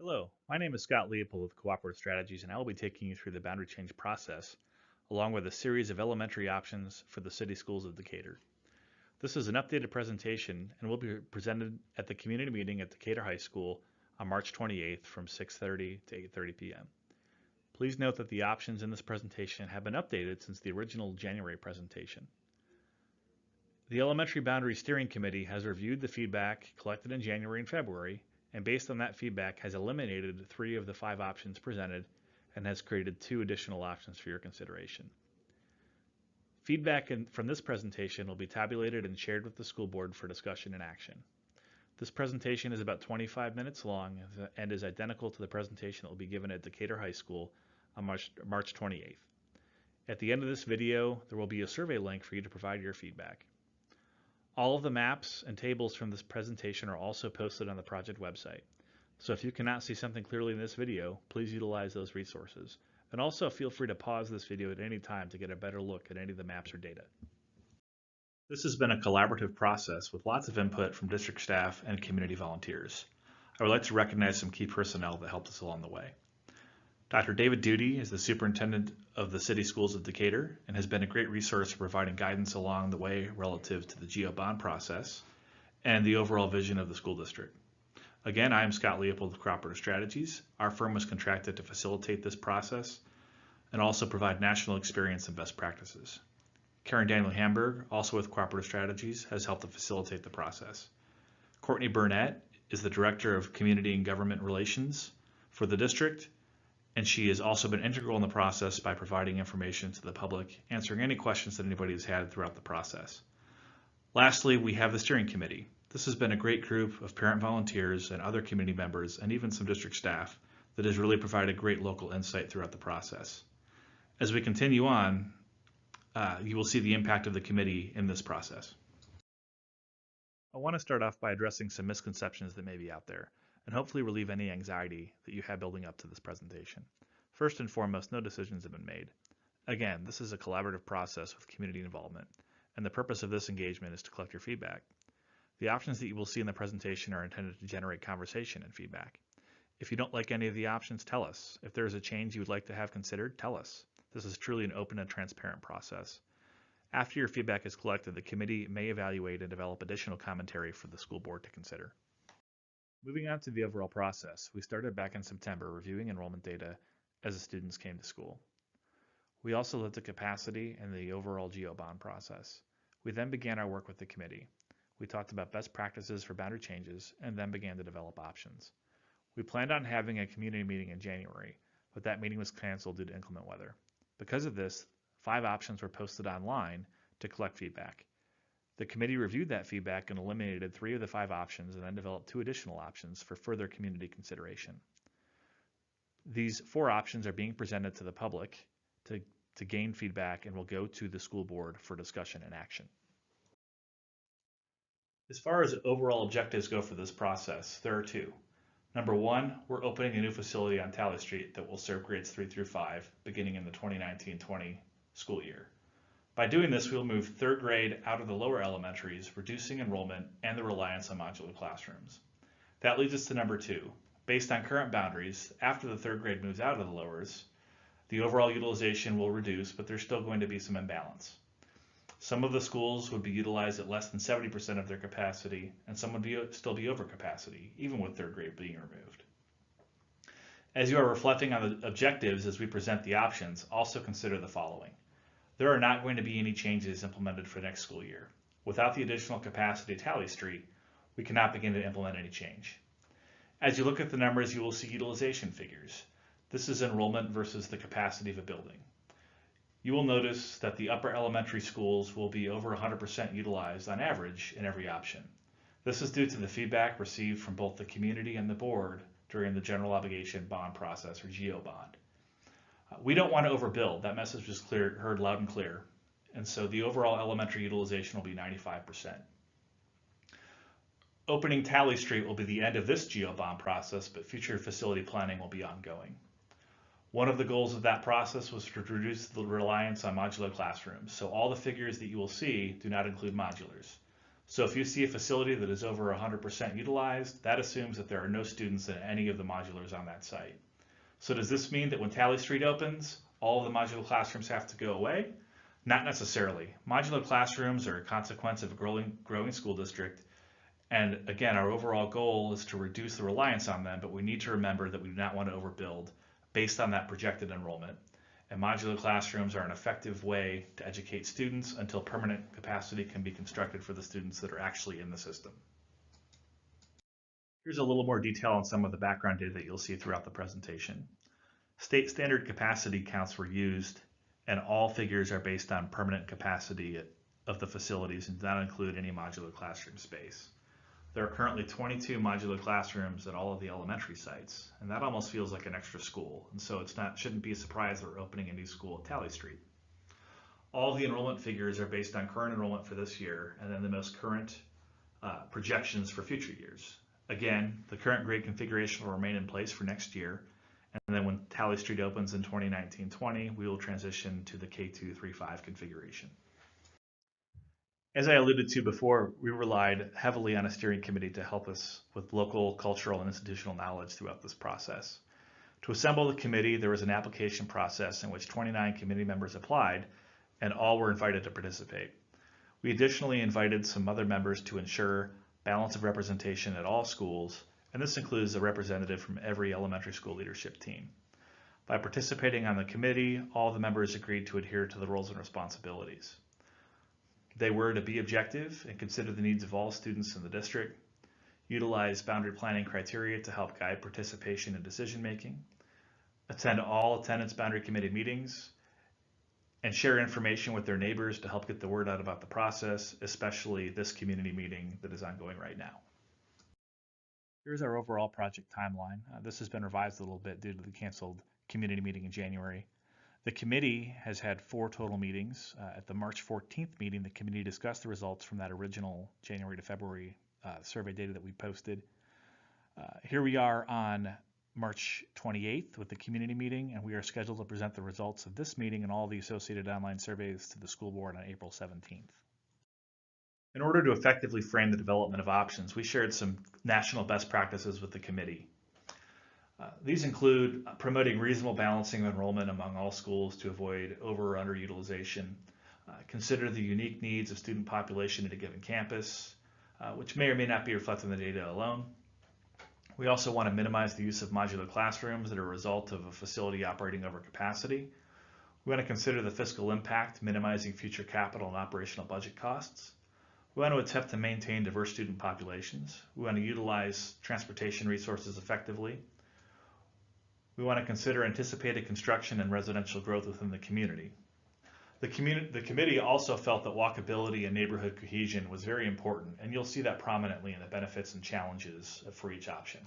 Hello, my name is Scott Leopold with Cooperative Strategies, and I will be taking you through the boundary change process, along with a series of elementary options for the city schools of Decatur. This is an updated presentation and will be presented at the community meeting at Decatur High School on March 28th from 6:30 to 8:30 p.m. Please note that the options in this presentation have been updated since the original January presentation. The Elementary Boundary Steering Committee has reviewed the feedback collected in January and February, and based on that feedback has eliminated 3 of the 5 options presented and has created 2 additional options for your consideration. Feedback from this presentation will be tabulated and shared with the school board for discussion and action. This presentation is about 25 minutes long and is identical to the presentation that will be given at Decatur High School on March 28th. At the end of this video, there will be a survey link for you to provide your feedback. All of the maps and tables from this presentation are also posted on the project website. So if you cannot see something clearly in this video, please utilize those resources. And also feel free to pause this video at any time to get a better look at any of the maps or data. This has been a collaborative process with lots of input from district staff and community volunteers. I would like to recognize some key personnel that helped us along the way. Dr. David Duty is the superintendent of the city schools of Decatur and has been a great resource for providing guidance along the way relative to the GO bond process and the overall vision of the school district. Again, I am Scott Leopold with Cooperative Strategies. Our firm was contracted to facilitate this process and also provide national experience and best practices. Karen Daniel Hamburg, also with Cooperative Strategies, has helped to facilitate the process. Courtney Burnett is the Director of Community and Government Relations for the district, and she has also been integral in the process by providing information to the public, answering any questions that anybody has had throughout the process. Lastly, we have the steering committee. This has been a great group of parent volunteers and other community members and even some district staff that has really provided great local insight throughout the process. As we continue on, you will see the impact of the committee in this process. I want to start off by addressing some misconceptions that may be out there, and hopefully relieve any anxiety that you have building up to this presentation. First and foremost, no decisions have been made. Again, this is a collaborative process with community involvement, and the purpose of this engagement is to collect your feedback. The options that you will see in the presentation are intended to generate conversation and feedback. If you don't like any of the options, tell us. If there is a change you would like to have considered, tell us. This is truly an open and transparent process. After your feedback is collected, the committee may evaluate and develop additional commentary for the school board to consider. Moving on to the overall process, we started back in September reviewing enrollment data as the students came to school. We also looked at capacity and the overall GO bond process. We then began our work with the committee. We talked about best practices for boundary changes and then began to develop options. We planned on having a community meeting in January, but that meeting was canceled due to inclement weather. Because of this, 5 options were posted online to collect feedback. The committee reviewed that feedback and eliminated 3 of the 5 options and then developed 2 additional options for further community consideration. These 4 options are being presented to the public to gain feedback and will go to the school board for discussion and action. As far as overall objectives go for this process, there are 2. Number 1, we're opening a new facility on Talley Street that will serve grades 3 through 5 beginning in the 2019-20 school year. By doing this, we will move 3rd grade out of the lower elementaries, reducing enrollment and the reliance on modular classrooms. That leads us to number 2. Based on current boundaries, after the 3rd grade moves out of the lowers, the overall utilization will reduce, but there's still going to be some imbalance. Some of the schools would be utilized at less than 70% of their capacity, and some would still be over capacity, even with 3rd grade being removed. As you are reflecting on the objectives as we present the options, also consider the following. There are not going to be any changes implemented for next school year. Without the additional capacity at Talley Street, we cannot begin to implement any change. As you look at the numbers, you will see utilization figures. This is enrollment versus the capacity of a building. You will notice that the upper elementary schools will be over 100% utilized on average in every option. This is due to the feedback received from both the community and the board during the general obligation bond process, or GO bond. We don't want to overbuild. That message was heard loud and clear. And so the overall elementary utilization will be 95%. Opening Talley Street will be the end of this GO bond process, but future facility planning will be ongoing. One of the goals of that process was to reduce the reliance on modular classrooms. So all the figures that you will see do not include modulars. So if you see a facility that is over 100% utilized, that assumes that there are no students in any of the modulars on that site. So does this mean that when Tally Street opens, all of the modular classrooms have to go away? Not necessarily. Modular classrooms are a consequence of a growing school district. And again, our overall goal is to reduce the reliance on them, but we need to remember that we do not want to overbuild based on that projected enrollment. And modular classrooms are an effective way to educate students until permanent capacity can be constructed for the students that are actually in the system. Here's a little more detail on some of the background data that you'll see throughout the presentation. State standard capacity counts were used, and all figures are based on permanent capacity of the facilities and do not include any modular classroom space. There are currently 22 modular classrooms at all of the elementary sites, and that almost feels like an extra school, and so shouldn't be a surprise that we're opening a new school at Tally Street. All the enrollment figures are based on current enrollment for this year, and then the most current projections for future years. Again, the current grade configuration will remain in place for next year, and then when Tally Street opens in 2019-20, we will transition to the K2-3-5 configuration. As I alluded to before, we relied heavily on a steering committee to help us with local, cultural, and institutional knowledge throughout this process. To assemble the committee, there was an application process in which 29 committee members applied, and all were invited to participate. We additionally invited some other members to ensure balance of representation at all schools, and this includes a representative from every elementary school leadership team. By participating on the committee, all the members agreed to adhere to the roles and responsibilities. They were to be objective and consider the needs of all students in the district, utilize boundary planning criteria to help guide participation and decision making, attend all attendance boundary committee meetings, and share information with their neighbors to help get the word out about the process, especially this community meeting that is ongoing right now. Here's our overall project timeline. This has been revised a little bit due to the canceled community meeting in January. The committee has had 4 total meetings. At the March 14th meeting, the committee discussed the results from that original January to February survey data that we posted. Here we are on March 28th with the community meeting, and we are scheduled to present the results of this meeting and all the associated online surveys to the school board on April 17th. In order to effectively frame the development of options, we shared some national best practices with the committee. These include promoting reasonable balancing of enrollment among all schools to avoid over or underutilization, consider the unique needs of student population at a given campus, which may or may not be reflected in the data alone. We also want to minimize the use of modular classrooms that are a result of a facility operating over capacity. We want to consider the fiscal impact, minimizing future capital and operational budget costs. We want to attempt to maintain diverse student populations. We want to utilize transportation resources effectively. We want to consider anticipated construction and residential growth within the community. The committee also felt that walkability and neighborhood cohesion was very important, and you'll see that prominently in the benefits and challenges for each option.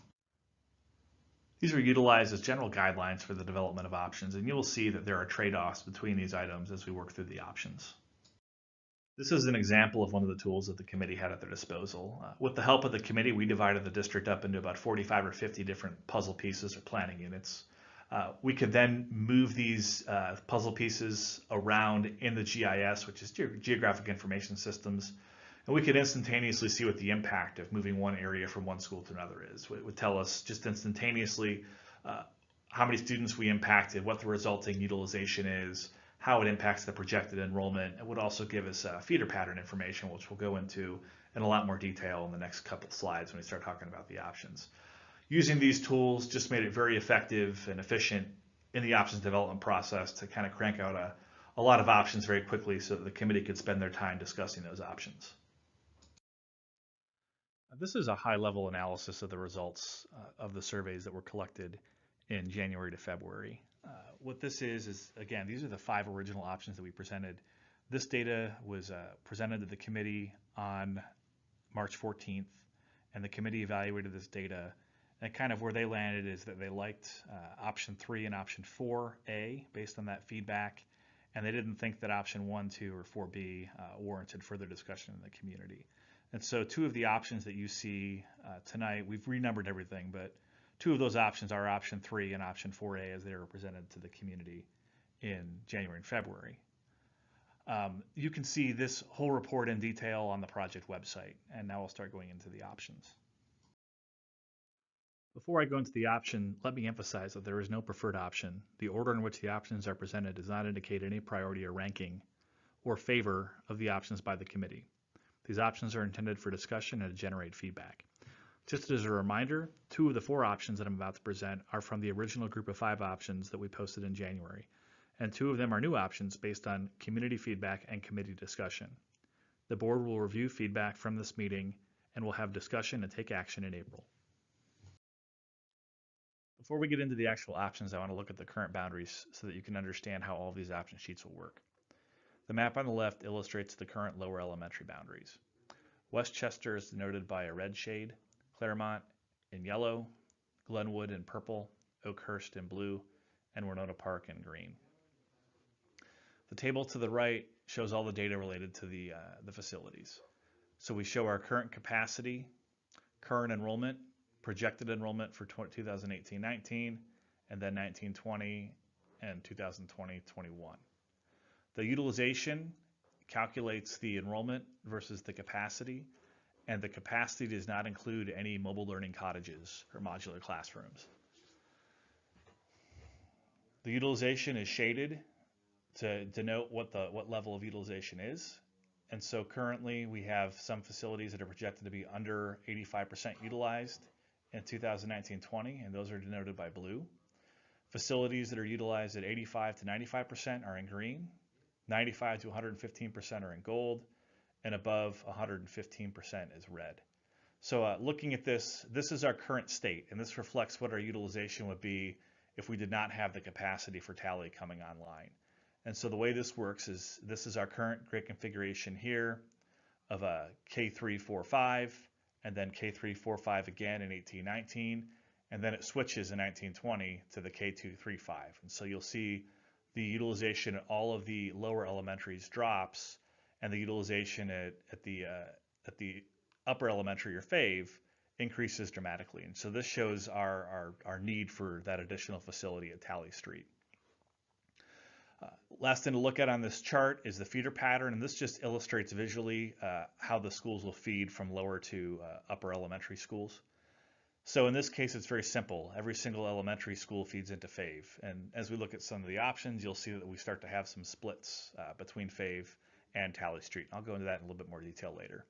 These are utilized as general guidelines for the development of options, and you will see that there are trade-offs between these items as we work through the options. This is an example of one of the tools that the committee had at their disposal. With the help of the committee, we divided the district up into about 45 or 50 different puzzle pieces or planning units. We could then move these puzzle pieces around in the GIS, which is Geographic Information Systems, and we could instantaneously see what the impact of moving one area from one school to another is. It would tell us just instantaneously how many students we impacted, what the resulting utilization is, how it impacts the projected enrollment. It would also give us feeder pattern information, which we'll go into in a lot more detail in the next couple slides when we start talking about the options. Using these tools just made it very effective and efficient in the options development process to kind of crank out a lot of options very quickly so that the committee could spend their time discussing those options. This is a high-level analysis of the results of the surveys that were collected in January to February. What this is again, these are the 5 original options that we presented. This data was presented to the committee on March 14th, and the committee evaluated this data. And kind of where they landed is that they liked option 3 and option 4A based on that feedback, and they didn't think that option 1, 2, or 4B warranted further discussion in the community. And so 2 of the options that you see tonight, we've renumbered everything, but 2 of those options are option 3 and option 4A as they were presented to the community in January and February. You can see this whole report in detail on the project website. And now I'll start going into the options. Before I go into the option, let me emphasize that there is no preferred option. The order in which the options are presented does not indicate any priority or ranking or favor of the options by the committee. These options are intended for discussion and to generate feedback. Just as a reminder, 2 of the 4 options that I'm about to present are from the original group of 5 options that we posted in January, and 2 of them are new options based on community feedback and committee discussion. The board will review feedback from this meeting and will have discussion and take action in April. Before we get into the actual options, I want to look at the current boundaries so that you can understand how all of these option sheets will work. The map on the left illustrates the current lower elementary boundaries. Westchester is denoted by a red shade, Claremont in yellow, Glenwood in purple, Oakhurst in blue, and Winona Park in green. The table to the right shows all the data related to the facilities. So we show our current capacity, current enrollment, projected enrollment for 2018-19, and then 19-20 and 2020-21. The utilization calculates the enrollment versus the capacity, and the capacity does not include any mobile learning cottages or modular classrooms. The utilization is shaded to denote what level of utilization is. And so currently we have some facilities that are projected to be under 85% utilized in 2019-20, and those are denoted by blue. Facilities that are utilized at 85 to 95% are in green, 95 to 115% are in gold, and above 115% is red. So looking at this is our current state, and this reflects what our utilization would be if we did not have the capacity for Tally coming online. And so the way this works is this is our current grade configuration here of a K3-4-5, and then K3-4-5 again in 18-19, and then it switches in 19-20 to the K2-3-5. And so you'll see the utilization at all of the lower elementaries drops, and the utilization at the upper elementary or FAVE increases dramatically. And so this shows our need for that additional facility at Tally Street. Last thing to look at on this chart is the feeder pattern, and this just illustrates visually how the schools will feed from lower to upper elementary schools. So in this case, it's very simple. Every single elementary school feeds into FAVE, and as we look at some of the options, you'll see that we start to have some splits between FAVE and Tally Street. I'll go into that in a little bit more detail later.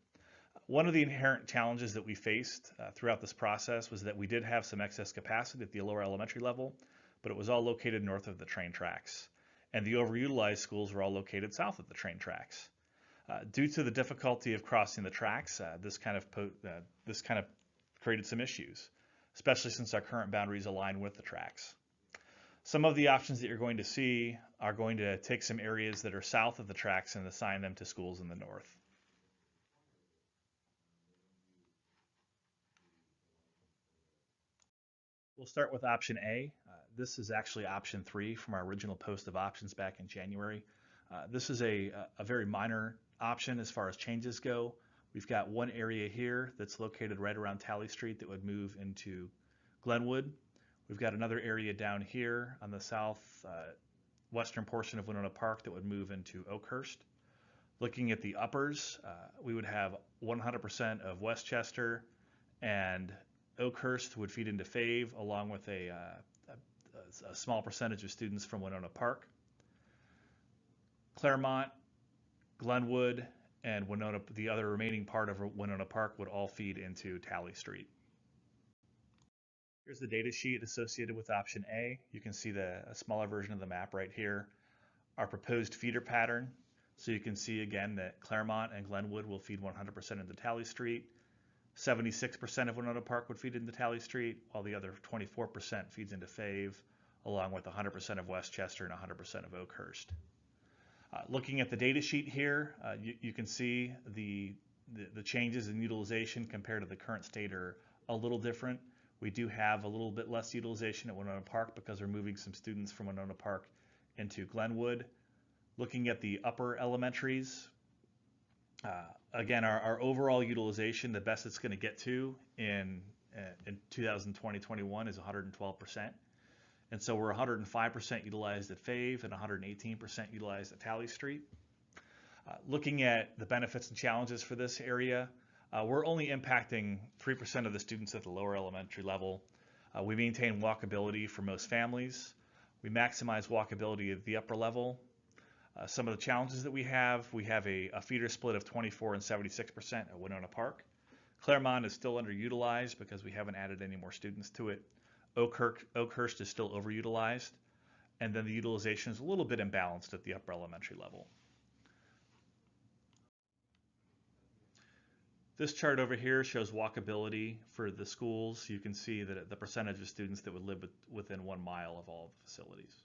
One of the inherent challenges that we faced throughout this process was that we did have some excess capacity at the lower elementary level, but it was all located north of the train tracks. And the overutilized schools were all located south of the train tracks. Due to the difficulty of crossing the tracks, this kind of created some issues, especially since our current boundaries align with the tracks. Some of the options that you're going to see are going to take some areas that are south of the tracks and assign them to schools in the north. We'll start with option A. This is actually option 3 from our original post of options back in January. This is a very minor option as far as changes go. We've got one area here that's located right around Tally Street that would move into Glenwood. We've got another area down here on the south western portion of Winona Park that would move into Oakhurst. Looking at the uppers, we would have 100% of Westchester, and Oakhurst would feed into FAVE along with a small percentage of students from Winona Park. Claremont, Glenwood, and Winona, the other remaining part of Winona Park, would all feed into Tally Street. Here's the data sheet associated with option A. You can see a smaller version of the map right here. Our proposed feeder pattern. So you can see again that Claremont and Glenwood will feed 100% into Tally Street. 76% of Winona Park would feed into Tally Street, while the other 24% feeds into FAVE, along with 100% of Westchester and 100% of Oakhurst. Looking at the data sheet here, you can see the changes in utilization compared to the current state are a little different. We do have a little bit less utilization at Winona Park because we're moving some students from Winona Park into Glenwood. Looking at the upper elementaries, again, our overall utilization, the best it's going to get to in 2020-21 is 112%. And so we're 105% utilized at FAVE and 118% utilized at Tally Street. Looking at the benefits and challenges for this area, we're only impacting 3% of the students at the lower elementary level. We maintain walkability for most families. We maximize walkability at the upper level. Some of the challenges that we have a feeder split of 24 and 76% at Winona Park. Claremont is still underutilized because we haven't added any more students to it. Oakhurst is still overutilized, and then the utilization is a little bit imbalanced at the upper elementary level. This chart over here shows walkability for the schools. You can see that the percentage of students that would live within 1 mile of all the facilities.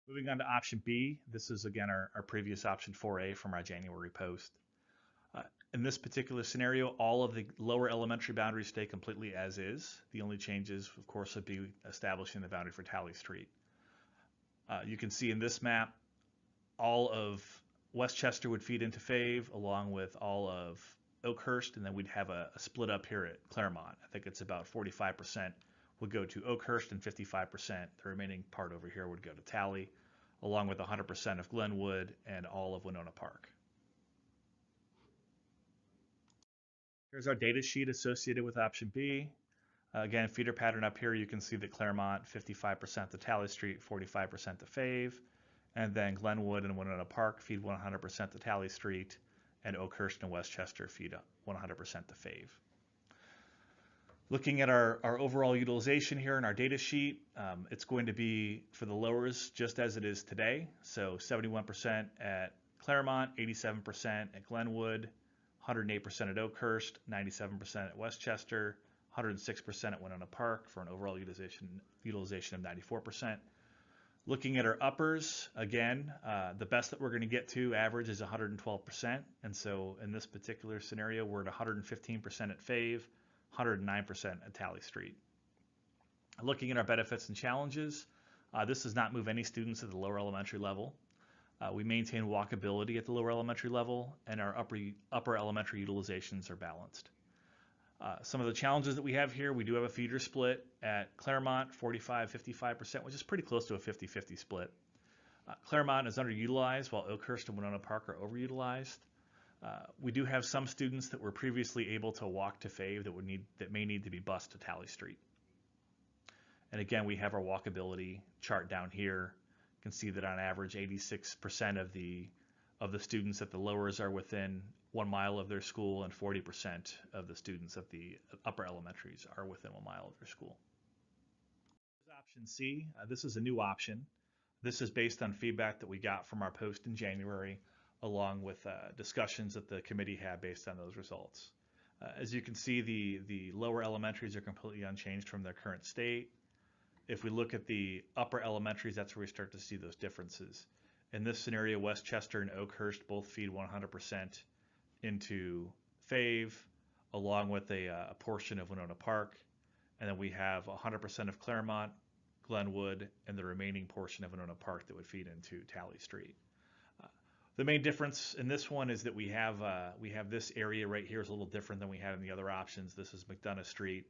Moving on to option B, this is again our previous option 4A from our January post. In this particular scenario, all of the lower elementary boundaries stay completely as is. The only changes, of course, would be establishing the boundary for Talley Street. You can see in this map, all of Westchester would feed into Fave, along with all of Oakhurst, and then we'd have a split up here at Claremont. I think it's about 45% would go to Oakhurst and 55%, the remaining part over here would go to Talley, along with 100% of Glenwood and all of Winona Park. Here's our data sheet associated with option B. Again, feeder pattern up here, you can see that Claremont, 55% to Talley Street, 45% to Fave, and then Glenwood and Winona Park feed 100% to Talley Street, and Oakhurst and Westchester feed 100% to Fave. Looking at our overall utilization here in our data sheet, it's going to be for the lowers just as it is today. So 71% at Claremont, 87% at Glenwood, 108% at Oakhurst, 97% at Westchester, 106% at Winona Park for an overall utilization of 94%. Looking at our uppers, again, the best that we're going to get to average is 112%. And so in this particular scenario, we're at 115% at Fave, 109% at Talley Street. Looking at our benefits and challenges, this does not move any students at the lower elementary level. We maintain walkability at the lower elementary level, and our upper elementary utilizations are balanced. Some of the challenges that we have here, we do have a feeder split at Claremont, 45-55%, which is pretty close to a 50-50 split. Claremont is underutilized, while Oakhurst and Winona Park are overutilized. We do have some students that were previously able to walk to Fave that may need to be bused to Talley Street. And again, we have our walkability chart down here. You can see that on average, 86% of the students at the lowers are within 1 mile of their school, and 40% of the students at the upper elementaries are within 1 mile of their school. Option C, this is a new option. This is based on feedback that we got from our post in January, along with discussions that the committee had based on those results. As you can see, the lower elementaries are completely unchanged from their current state. If we look at the upper elementaries, that's where we start to see those differences. In this scenario, Westchester and Oakhurst both feed 100% into Fave, along with a portion of Winona Park. And then we have 100% of Claremont, Glenwood, and the remaining portion of Winona Park that would feed into Talley Street. The main difference in this one is that we have this area right here is a little different than we had in the other options. This is McDonough Street.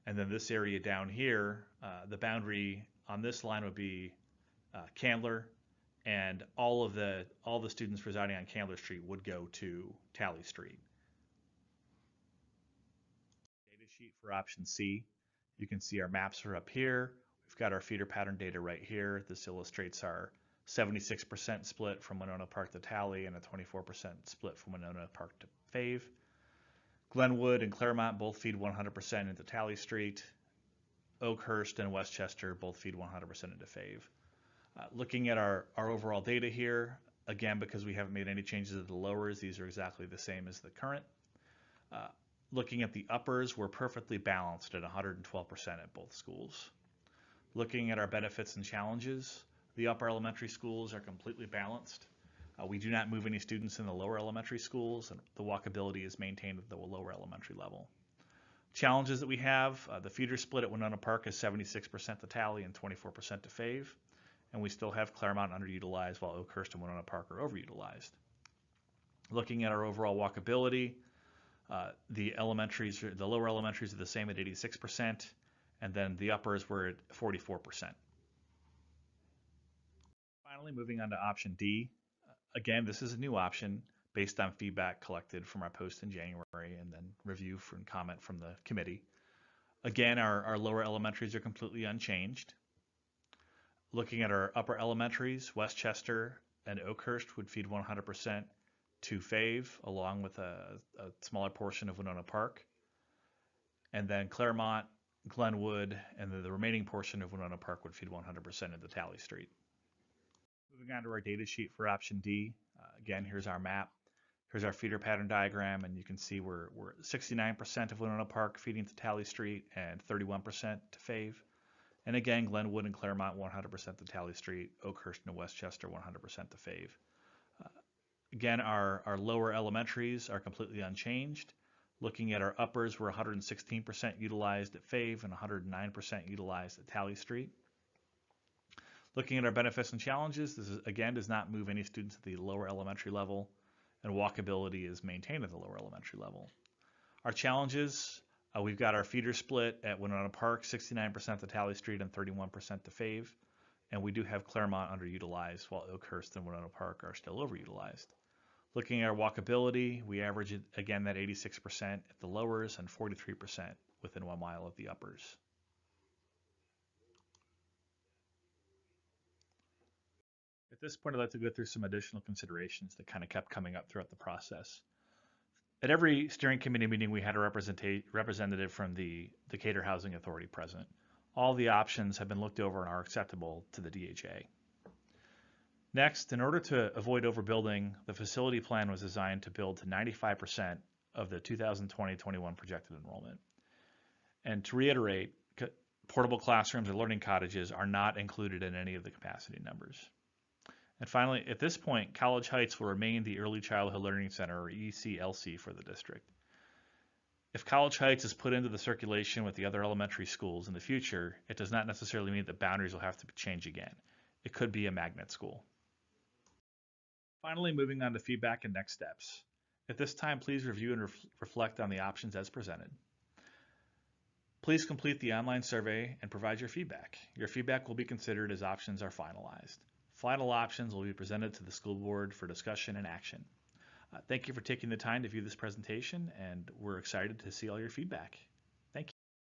And then this area down here, the boundary on this line would be Candler, and all the students residing on Candler Street would go to Talley Street. Data sheet for option C. You can see our maps are up here. We've got our feeder pattern data right here. This illustrates our 76% split from Winona Park to Talley and a 24% split from Winona Park to Fave. Glenwood and Claremont both feed 100% into Talley Street. Oakhurst and Westchester both feed 100% into Fave. Looking at our overall data here, again, because we haven't made any changes at the lowers, these are exactly the same as the current. Looking at the uppers, we're perfectly balanced at 112% at both schools. Looking at our benefits and challenges, the upper elementary schools are completely balanced. We do not move any students in the lower elementary schools, and the walkability is maintained at the lower elementary level. Challenges that we have, the feeder split at Winona Park is 76% to Talley and 24% to Fave, and we still have Claremont underutilized while Oakhurst and Winona Park are overutilized. Looking at our overall walkability, the lower elementaries are the same at 86%, and then the uppers were at 44%. Finally, moving on to option D. Again, this is a new option based on feedback collected from our post in January and then review and comment from the committee. Again, our lower elementaries are completely unchanged. Looking at our upper elementaries, Westchester and Oakhurst would feed 100% to Fave, along with a smaller portion of Winona Park. And then Claremont, Glenwood, and the remaining portion of Winona Park would feed 100% into Tally Street. Moving on to our data sheet for option D. Again, here's our map. Here's our feeder pattern diagram, and you can see we're 69% of Winona Park feeding to Tally Street and 31% to Fave. And again, Glenwood and Claremont 100% to Tally Street, Oakhurst and Westchester 100% to Fave. Again, our lower elementaries are completely unchanged. Looking at our uppers, we're 116% utilized at Fave and 109% utilized at Tally Street. Looking at our benefits and challenges, this again does not move any students at the lower elementary level, and walkability is maintained at the lower elementary level. Our challenges, we've got our feeder split at Winona Park, 69% to Tally Street and 31% to Fave, and we do have Claremont underutilized, while Oakhurst and Winona Park are still overutilized. Looking at our walkability, we average again that 86% at the lowers and 43% within 1 mile of the uppers. At this point, I'd like to go through some additional considerations that kind of kept coming up throughout the process. At every steering committee meeting, we had a representative from the Decatur Housing Authority present. All the options have been looked over and are acceptable to the DHA. Next, in order to avoid overbuilding, the facility plan was designed to build to 95% of the 2020-21 projected enrollment. And to reiterate, portable classrooms or learning cottages are not included in any of the capacity numbers. And finally, at this point, College Heights will remain the Early Childhood Learning Center, or ECLC, for the district. If College Heights is put into the circulation with the other elementary schools in the future, it does not necessarily mean that boundaries will have to change again. It could be a magnet school. Finally, moving on to feedback and next steps. At this time, please review and reflect on the options as presented. Please complete the online survey and provide your feedback. Your feedback will be considered as options are finalized. Final options will be presented to the school board for discussion and action. Thank you for taking the time to view this presentation, and we're excited to see all your feedback.